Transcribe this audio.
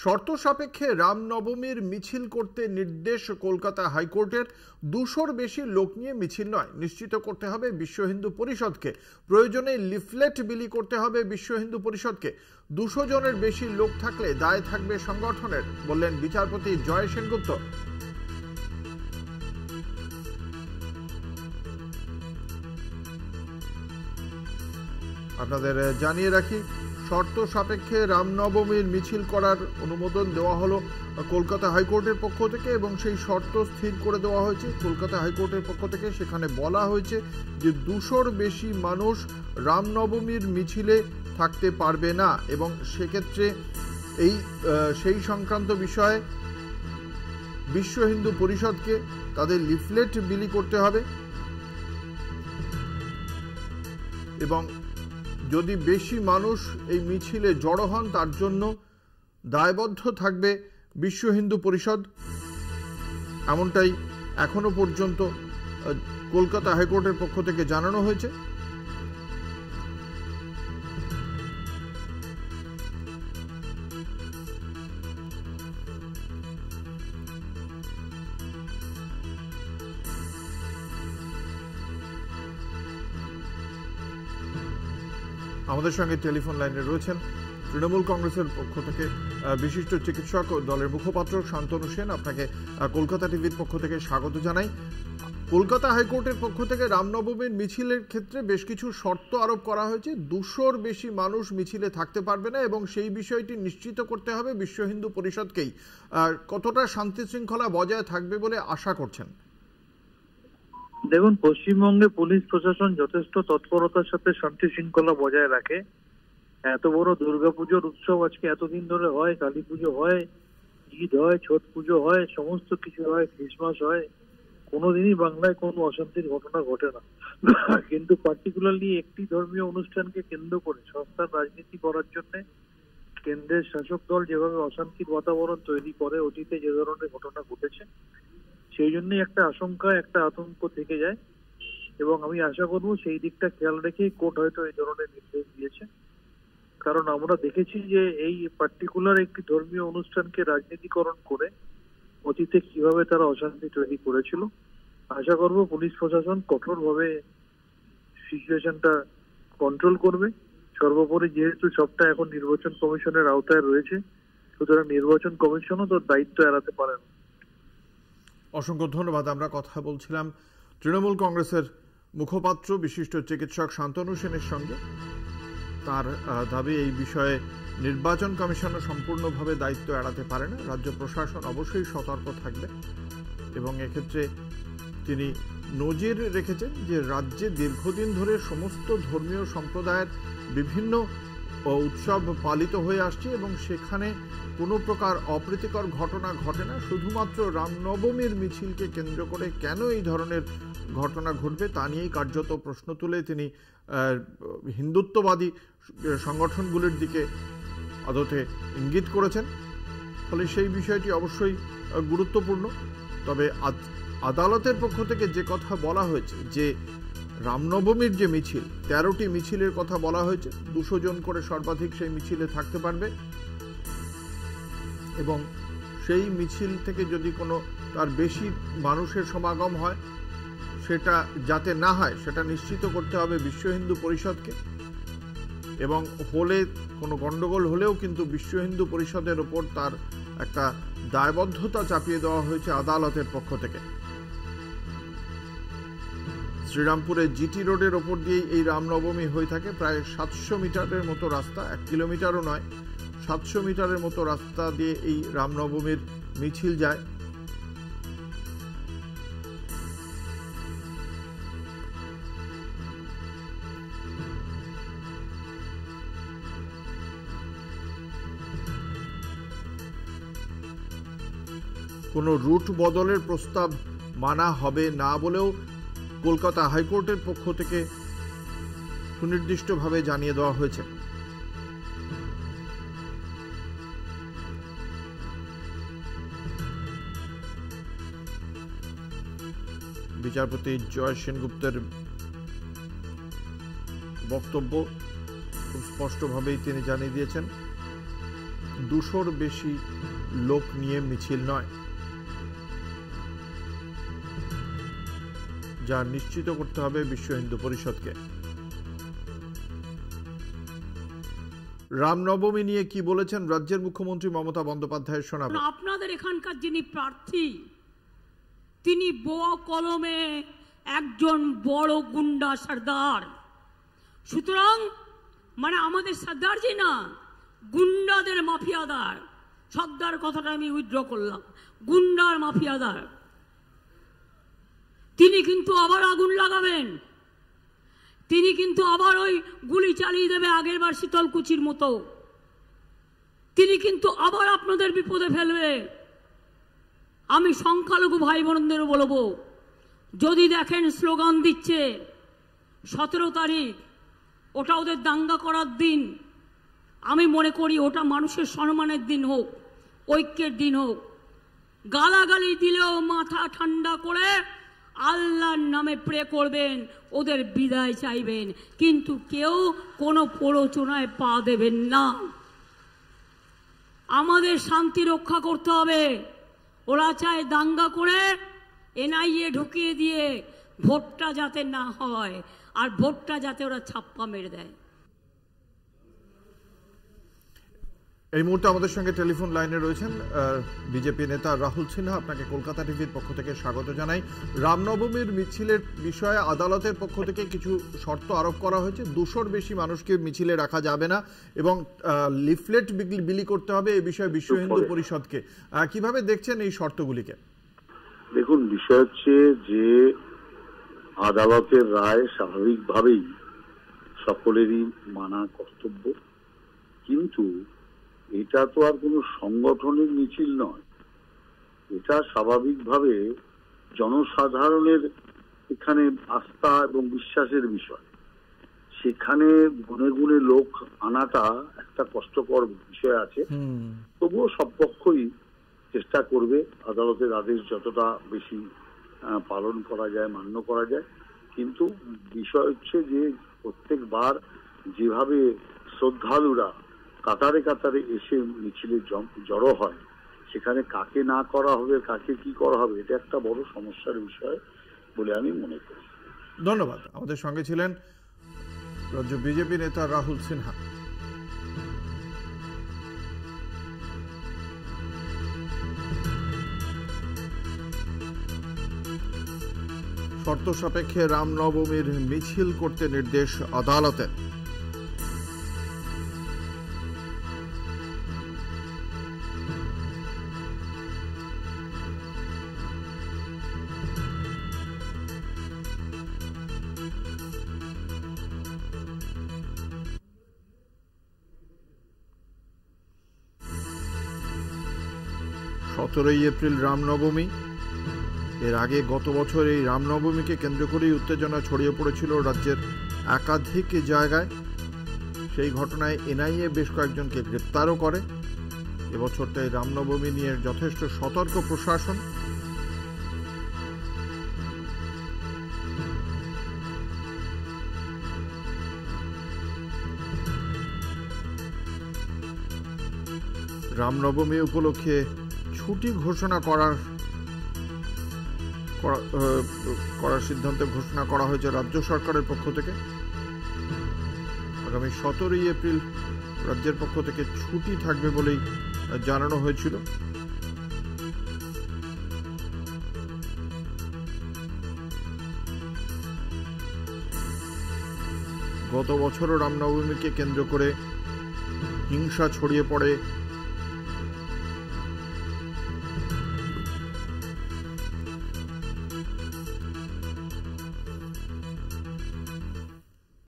শর্ত সাপেক্ষে রামনবমীর মিছিল করতে নির্দেশ কলকাতা হাইকোর্টের। 200-র বেশি লোক নিয়ে মিছিল নয়, নিশ্চিত করতে হবে বিশ্ব হিন্দু পরিষদকে। প্রয়োজনে লিফলেট বিলি করতে হবে বিশ্ব হিন্দু পরিষদকে। 200 জনের বেশি লোক থাকলে দায় থাকবে সংগঠনের, বললেন বিচারপতি জয় সেনগুপ্ত। আপনাদের জানিয়ে রাখি, শর্ত সাপেক্ষে রামনবমীর মিছিল করার অনুমোদন দেওয়া হলো কলকাতা হাইকোর্টের পক্ষ থেকে এবং সেই শর্ত স্থির করে দেওয়া হয়েছে কলকাতা হাইকোর্টের পক্ষ থেকে। সেখানে বলা হয়েছে যে 200-র বেশি মানুষ রামনবমীর মিছিলে থাকতে পারবে না এবং সেক্ষেত্রে সেই সংক্রান্ত বিষয়ে বিশ্ব হিন্দু পরিষদকে তাদের লিফলেট বিলি করতে হবে এবং যদি বেশি মানুষ এই মিছিলে জড়ো হন তার জন্য দায়বদ্ধ থাকবে বিশ্ব হিন্দু পরিষদ। এমনটাই এখনো পর্যন্ত কলকাতা হাইকোর্টের পক্ষ থেকে জানানো হয়েছে। আমাদের সঙ্গে টেলিফোন লাইনে রয়েছেন তৃণমূল কংগ্রেসের পক্ষ থেকে বিশিষ্ট চিকিৎসক ও দলের মুখপাত্র শান্তনু সেন। আপনাকে কলকাতা টিভির পক্ষ থেকে স্বাগত জানাই। কলকাতা হাইকোর্টের পক্ষ থেকে রামনবমীর মিছিলের ক্ষেত্রে বেশ কিছু শর্ত আরোপ করা হয়েছে। 200-র বেশি মানুষ মিছিলে থাকতে পারবে না এবং সেই বিষয়টি নিশ্চিত করতে হবে বিশ্ব হিন্দু পরিষদকেই। কতটা শান্তি শৃঙ্খলা বজায় থাকবে বলে আশা করছেন? দেখুন, পশ্চিমবঙ্গে পুলিশ প্রশাসন যথেষ্ট তৎপরতার সাথে শান্তি শৃঙ্খলা বজায় রাখে। এত বড় দুর্গাপুজোর উৎসব আজকে এতদিন ধরে হয়, কালী পুজো হয়, ঈদ হয়, ছট পুজো হয়, সমস্ত কিছু হয়, ক্রিসমাস হয়, কোনোদিনই বাংলায় কোনো অশান্তির ঘটনা ঘটে না। কিন্তু পার্টিকুলারলি একটি ধর্মীয় অনুষ্ঠানকে কেন্দ্র করে সস্তার রাজনীতি করার জন্য কেন্দ্রের শাসক দল যেভাবে অশান্তির বাতাবরণ তৈরি করে, অতীতে যে ধরনের ঘটনা ঘটেছে, সেই জন্যই একটা আশঙ্কা, একটা আতঙ্ক থেকে যায় এবং আমি আশা করবো সেই দিকটা খেয়াল রেখে কোর্ট হয়তো এই ধরনের নির্দেশ দিয়েছে। কারণ আমরা দেখেছি যে এই পার্টিকুলার একটি ধর্মীয় অনুষ্ঠানকে রাজনীতিকরণ করে অতীতে কিভাবে তারা অশান্তি তৈরি করেছিল। আশা করবো পুলিশ প্রশাসন কঠোরভাবে সিচুয়েশনটা কন্ট্রোল করবে। সর্বোপরি যেহেতু সবটা এখন নির্বাচন কমিশনের আওতায় রয়েছে, সুতরাং নির্বাচন কমিশনও তার দায়িত্ব এড়াতে পারে না। অসংখ্য ধন্যবাদ। আমরা কথা বলছিলাম তৃণমূল কংগ্রেসের মুখপাত্র বিশিষ্ট চিকিৎসক শান্তনু সেনের সঙ্গে। তার দাবি, এই বিষয়ে নির্বাচন কমিশনও সম্পূর্ণভাবে দায়িত্ব এড়াতে পারে না, রাজ্য প্রশাসন অবশ্যই সতর্ক থাকবে এবং এক্ষেত্রে তিনি নজির রেখেছেন যে রাজ্যে দীর্ঘদিন ধরে সমস্ত ধর্মীয় সম্প্রদায়ের বিভিন্ন উৎসব পালিত হয়ে আসছে এবং সেখানে কোনো প্রকার অপ্রীতিকর ঘটনা ঘটে না। শুধুমাত্র রামনবমীর মিছিলকে কেন্দ্র করে কেন এই ধরনের ঘটনা ঘটবে তা নিয়েই কার্যত প্রশ্ন তুলে তিনি হিন্দুত্ববাদী সংগঠনগুলির দিকে আদতে ইঙ্গিত করেছেন। ফলে সেই বিষয়টি অবশ্যই গুরুত্বপূর্ণ। তবে আদালতের পক্ষ থেকে যে কথা বলা হয়েছে যে রামনবমীর যে মিছিল, 13টি মিছিলের কথা বলা হয়েছে, 200 জন করে সর্বাধিক সেই মিছিলে থাকতে পারবে এবং সেই মিছিল থেকে যদি কোনো তার বেশি মানুষের সমাগম হয় সেটা যাতে না হয় সেটা নিশ্চিত করতে হবে বিশ্ব হিন্দু পরিষদকে এবং হলে কোনো গন্ডগোল হলেও কিন্তু বিশ্ব হিন্দু পরিষদের ওপর তার একটা দায়বদ্ধতা চাপিয়ে দেওয়া হয়েছে আদালতের পক্ষ থেকে। শ্রীরামপুরের জিটি রোডের ওপর দিয়েই এই রামনবমী হয়ে থাকে। প্রায় 700 মিটারের মতো রাস্তা, 1 কিলোমিটারও নয়, 700 মিটারের মতো রাস্তা দিয়ে এই রামনবমীর মিছিল যায়। কোনো রুট বদলের প্রস্তাব মানা হবে না বলেও কলকাতা হাইকোর্টের পক্ষ থেকে সুনির্দিষ্টভাবে জানিয়ে দেওয়া হয়েছে। বিচারপতি জয় সেনগুপ্তের বক্তব্য খুব স্পষ্টভাবেই তিনি জানিয়ে দিয়েছেন 200-র বেশি লোক নিয়ে মিছিল নয়, যা নিশ্চিত করতে হবে বিশ্ব হিন্দু পরিষদকে। রামনবমী নিয়ে কি বলেছেন রাজ্যের মুখ্যমন্ত্রী মমতা বন্দ্যোপাধ্যায় শোনাবেন। আপনাদের এখানকার যিনি প্রার্থী তিনি বোয়া কলমে একজন বড় গুন্ডা সর্দার, সুতরাং মানে আমাদের সর্দারজি না, গুন্ডাদের মাফিয়াদার। সর্দার কথাটা আমি উইথড্র করলাম, গুন্ডার মাফিয়াদার। তিনি কিন্তু আবার আগুন লাগাবেন, তিনি কিন্তু আবার ওই গুলি চালিয়ে দেবে আগের বার শীতলকুচির মতো। তিনি কিন্তু আবার আপনাদের বিপদে ফেলবে। আমি সংখ্যালঘু ভাই বোনদের বলবো, যদি দেখেন স্লোগান দিচ্ছে 17 তারিখ, ওটা ওদের দাঙ্গা করার দিন, আমি মনে করি ওটা মানুষের সম্মানের দিন হোক, ঐক্যের দিন হোক। গালাগালি দিলেও মাথা ঠান্ডা করে আল্লাহর নামে প্রে করবেন, ওদের বিদায় চাইবেন, কিন্তু কেউ কোনো প্ররোচনায় পা দেবেন না। আমাদের শান্তি রক্ষা করতে হবে। ওরা চায় দাঙ্গা করে এনআইএ ঢুকিয়ে দিয়ে ভোটটা যাতে না হয়, আর ভোটটা যাতে ওরা ছাপ্পা মেরে দেয়। এই মুহূর্তে আমাদের সঙ্গে টেলিফোন লাইনে রয়েছেন বিজেপি নেতা রাহুল সিনহা। আপনাকে কলকাতা টিভির পক্ষ থেকে স্বাগত জানাই। রামনবমীর মিছিলের বিষয়ে আদালতের পক্ষ থেকে কিছু শর্ত আরোপ করা হয়েছে। 200-র বেশি মানুষকে মিছিলে রাখা যাবে না এবং লিফলেট বিলি করতে হবে, এই বিষয়ে বিশ্ব হিন্দু পরিষদকে। কিভাবে দেখছেন এই শর্তগুলিকে? দেখুন, বিষয় হচ্ছে যে আদালতের রায় স্বাভাবিকভাবেই সকলেরই মানা কর্তব্য, কিন্তু এটা তো আর কোনো সংগঠনের মিছিল নয়। এটা স্বাভাবিকভাবে জনসাধারণের এখানে আস্থা এবং বিশ্বাসের বিষয়। সেখানে গুনে গুনে লোক আনাটা একটা কষ্টকর বিষয় আছে। তবুও সব পক্ষই চেষ্টা করবে আদালতের আদেশ যতটা বেশি পালন করা যায়, মান্য করা যায়। কিন্তু বিষয় হচ্ছে যে প্রত্যেকবার যেভাবে শ্রদ্ধালুরা কাতারে কাতারে এসে মিছিলে জড়ো হয়, সেখানে কাকে না করা হবে, কাকে কি করা হবে, এটা একটা বড় সমস্যার বিষয় বলে আমি মনে করি। ধন্যবাদ। আমাদের সঙ্গে ছিলেন রাজ্য বিজেপি নেতা রাহুল সিনহা। শর্ত সাপেক্ষে রামনবমীর মিছিল করতে নির্দেশ আদালতের। এপ্রিল রামনবমী। এর আগে গত বছর এই রামনবমীকে কেন্দ্র করেই উত্তেজনা ছড়িয়ে পড়েছিল রাজ্যের একাধিক জায়গায়। সেই ঘটনায় এনআইএ বেশ কয়েকজনকে গ্রেপ্তারও করে। এবছর তাই রামনবমী নিয়ে যথেষ্ট সতর্ক প্রশাসন। রামনবমী উপলক্ষে ছুটি ঘোষণা করার সিদ্ধান্ত ঘোষণা করা হয়েছে রাজ্য সরকারের পক্ষ থেকে। আগামী 17 এপ্রিল রাজ্যের পক্ষ থেকে ছুটি থাকবে বলেই জানানো হয়েছিল। গত বছরও রামনবমীকে কেন্দ্র করে হিংসা ছড়িয়ে পড়ে